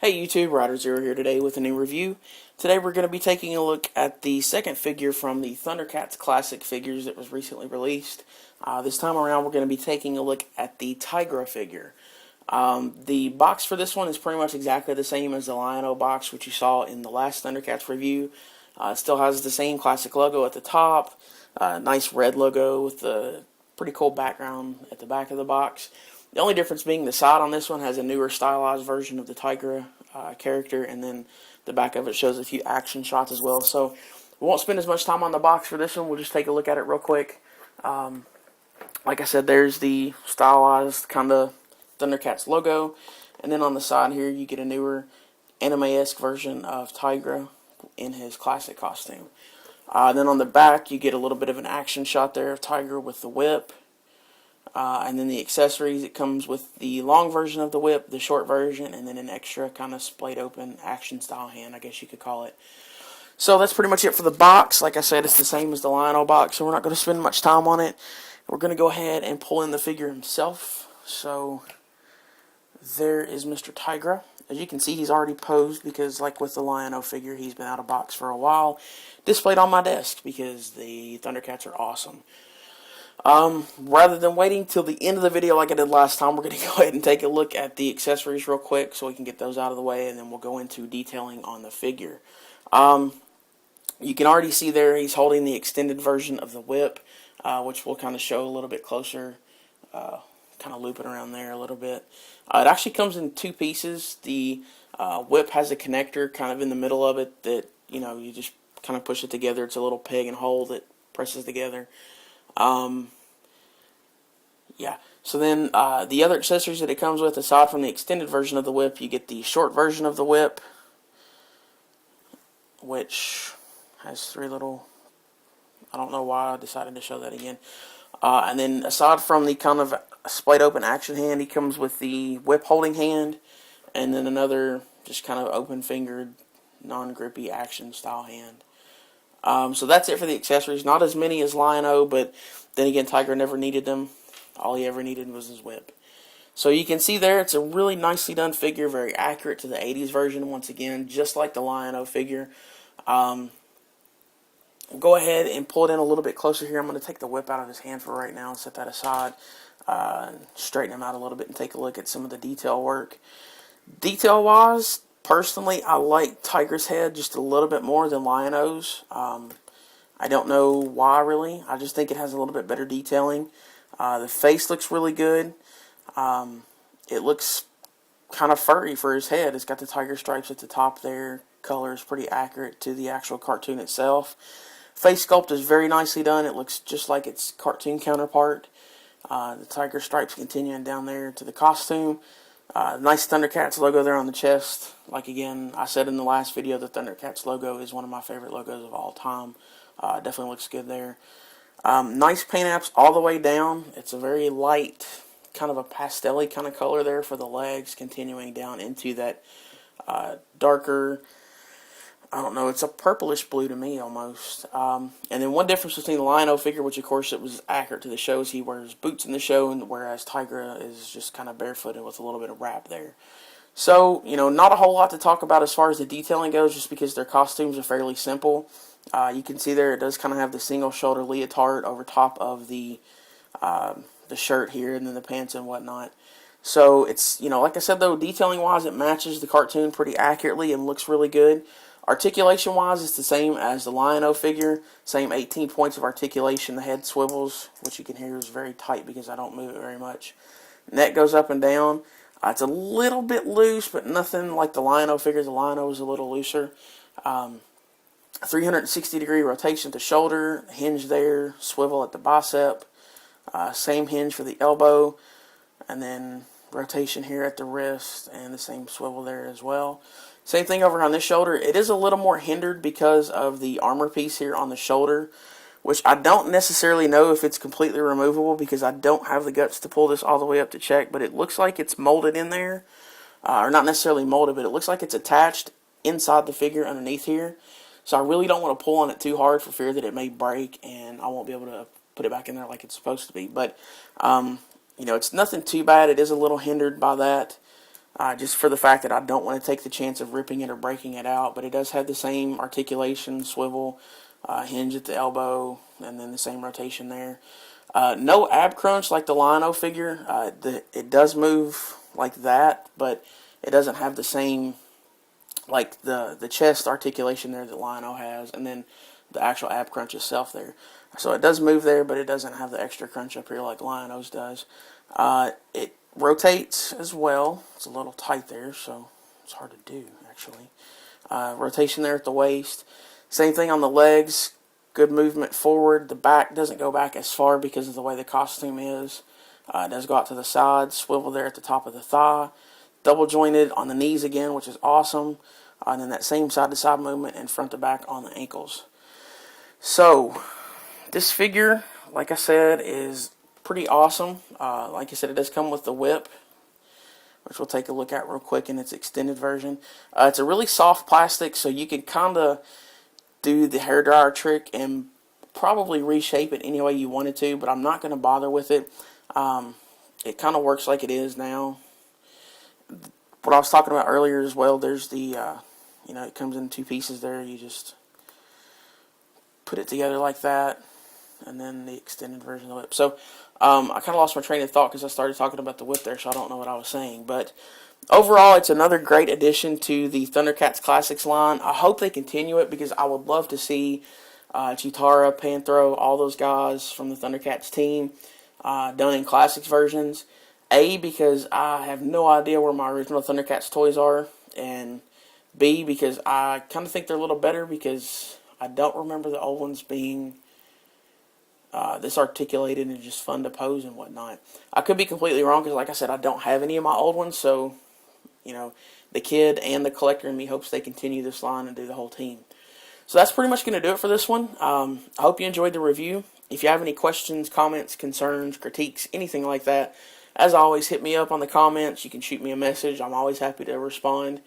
Hey YouTube, riderxero here today with a new review. Today we're going to be taking a look at the second figure from the Thundercats Classic figures that was recently released. This time around we're going to be taking a look at the Tygra figure. The box for this one is pretty much exactly the same as the Lion-O box which you saw in the last Thundercats review. It still has the same classic logo at the top, nice red logo with the pretty cool background at the back of the box. The only difference being the side on this one has a newer stylized version of the Tygra character, and then the back of it shows a few action shots as well. So we won't spend as much time on the box for this one. We'll just take a look at it real quick. Like I said, there's the stylized kind of Thundercats logo, and then on the side here you get a newer anime-esque version of Tygra in his classic costume. Then on the back you get a little bit of an action shot there of Tygra with the whip. And then the accessories, it comes with the long version of the whip, the short version, and then an extra kind of splayed open action style hand, I guess you could call it. So that's pretty much it for the box. Like I said, it's the same as the Lion-O box, so we're not going to spend much time on it. We're going to go ahead and pull in the figure himself. So there is Mr. Tygra. As you can see, he's already posed because, like with the Lion-O figure, he's been out of box for a while. Displayed on my desk because the Thundercats are awesome. Rather than waiting till the end of the video like I did last time, we're going to go ahead and take a look at the accessories real quick so we can get those out of the way, and then we'll go into detailing on the figure. You can already see there he's holding the extended version of the whip, which we'll kind of show a little bit closer, kind of looping around there a little bit. It actually comes in two pieces. The whip has a connector kind of in the middle of it that, you just kind of push it together. It's a little peg and hole that presses together. Yeah, so then the other accessories that it comes with, aside from the extended version of the whip, you get the short version of the whip, which has three little, I don't know why I decided to show that again. And then aside from the kind of splayed open action hand, he comes with the whip holding hand, and then another just kind of open fingered, non-grippy action style hand. So that's it for the accessories. Not as many as Lion-O, but then again, Tygra never needed them. All he ever needed was his whip. So you can see there, it's a really nicely done figure, very accurate to the 80s version, once again, just like the Lion-O figure. We'll go ahead and pull it in a little bit closer here. I'm going to take the whip out of his hand for right now and set that aside, and straighten him out a little bit and take a look at some of the detail work. Detail-wise, personally, I like Tygra's head just a little bit more than Lion-O's. I don't know why, really. I just think it has a little bit better detailing. The face looks really good. It looks kind of furry for his head. It's got the tiger stripes at the top there. Color is pretty accurate to the actual cartoon itself. Face sculpt is very nicely done. It looks just like its cartoon counterpart. The tiger stripes continuing down there to the costume. Nice Thundercats logo there on the chest. Like again, I said in the last video, the Thundercats logo is one of my favorite logos of all time. Definitely looks good there. Nice paint apps all the way down. It's a very light, kind of a pastel-y kind of color there for the legs, continuing down into that darker, I don't know, it's a purplish blue to me almost. And then one difference between the Lion-O figure, which of course it was accurate to the show, is he wears boots in the show, and whereas Tygra is just kind of barefooted with a little bit of wrap there. So, not a whole lot to talk about as far as the detailing goes, just because their costumes are fairly simple. You can see there it does kind of have the single shoulder leotard over top of the shirt here, and then the pants and whatnot. So it's, like I said though, detailing wise it matches the cartoon pretty accurately and looks really good. Articulation wise it's the same as the Lion-O figure, same 18 points of articulation. The head swivels, which you can hear is very tight because I don't move it very much. Neck goes up and down. It's a little bit loose, but nothing like the Lion-O figure. The Lion-O is a little looser. 360 degree rotation to shoulder, hinge there, swivel at the bicep, same hinge for the elbow, and then rotation here at the wrist, and the same swivel there as well. Same thing over on this shoulder. It is a little more hindered because of the armor piece here on the shoulder, which I don't necessarily know if it's completely removable because I don't have the guts to pull this all the way up to check, but it looks like it's molded in there, or not necessarily molded, but it looks like it's attached inside the figure underneath here. So I really don't want to pull on it too hard for fear that it may break and I won't be able to put it back in there like it's supposed to be. But, it's nothing too bad. It is a little hindered by that. just for the fact that I don't want to take the chance of ripping it or breaking it out. But it does have the same articulation, swivel, hinge at the elbow, and then the same rotation there. No ab crunch like the Lino figure. It does move like that, but it doesn't have the same, like the chest articulation there that Lino has, and then the actual ab crunch itself there. So it does move there, but it doesn't have the extra crunch up here like Lino's does. It rotates as well. It's a little tight there, so it's hard to do actually. Rotation there at the waist. Same thing on the legs. Good movement forward. The back doesn't go back as far because of the way the costume is. It does go out to the side. Swivel there at the top of the thigh. Double jointed on the knees again, which is awesome. And then that same side to side movement and front to back on the ankles. So this figure, like I said, is pretty awesome. Like I said, it does come with the whip, which we'll take a look at real quick in its extended version. It's a really soft plastic, so you can kind of do the hairdryer trick and probably reshape it any way you wanted to, but I'm not going to bother with it. It kind of works like it is now. What I was talking about earlier as well, there's the, it comes in 2 pieces there. You just put it together like that, and then the extended version of the whip. So I kind of lost my train of thought because I started talking about the whip there, so I don't know what I was saying. But overall, it's another great addition to the Thundercats Classics line. I hope they continue it because I would love to see Chitara, Panthro, all those guys from the Thundercats team done in Classics versions. A, because I have no idea where my original Thundercats toys are, and B, because I kind of think they're a little better because I don't remember the old ones being this articulated and just fun to pose and whatnot. I could be completely wrong because, like I said, I don't have any of my old ones, so the kid and the collector in me hopes they continue this line and do the whole team. So that's pretty much going to do it for this one. I hope you enjoyed the review. If you have any questions, comments, concerns, critiques, anything like that, as always, hit me up on the comments. You can shoot me a message. I'm always happy to respond.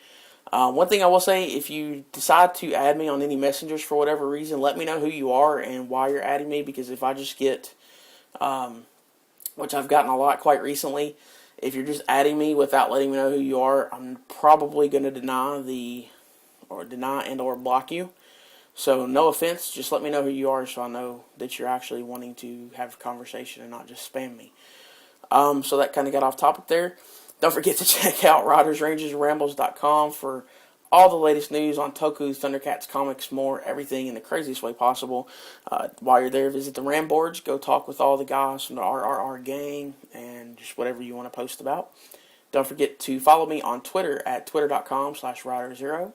One thing I will say, if you decide to add me on any messengers for whatever reason, let me know who you are and why you're adding me, because if I just get, which I've gotten a lot quite recently, if you're just adding me without letting me know who you are, I'm probably going to deny and or block you. So no offense, just let me know who you are so I know that you're actually wanting to have a conversation and not just spam me. So that kind of got off topic there. Don't forget to check out riderxero.com for all the latest news on Toku, Thundercats, comics, more, everything in the craziest way possible. While you're there, visit the Ram boards. Go talk with all the guys from the RRR gang and just whatever you want to post about. Don't forget to follow me on Twitter at twitter.com/riderxero.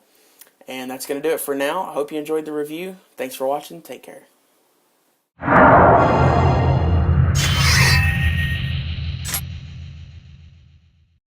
And that's going to do it for now. I hope you enjoyed the review. Thanks for watching. Take care.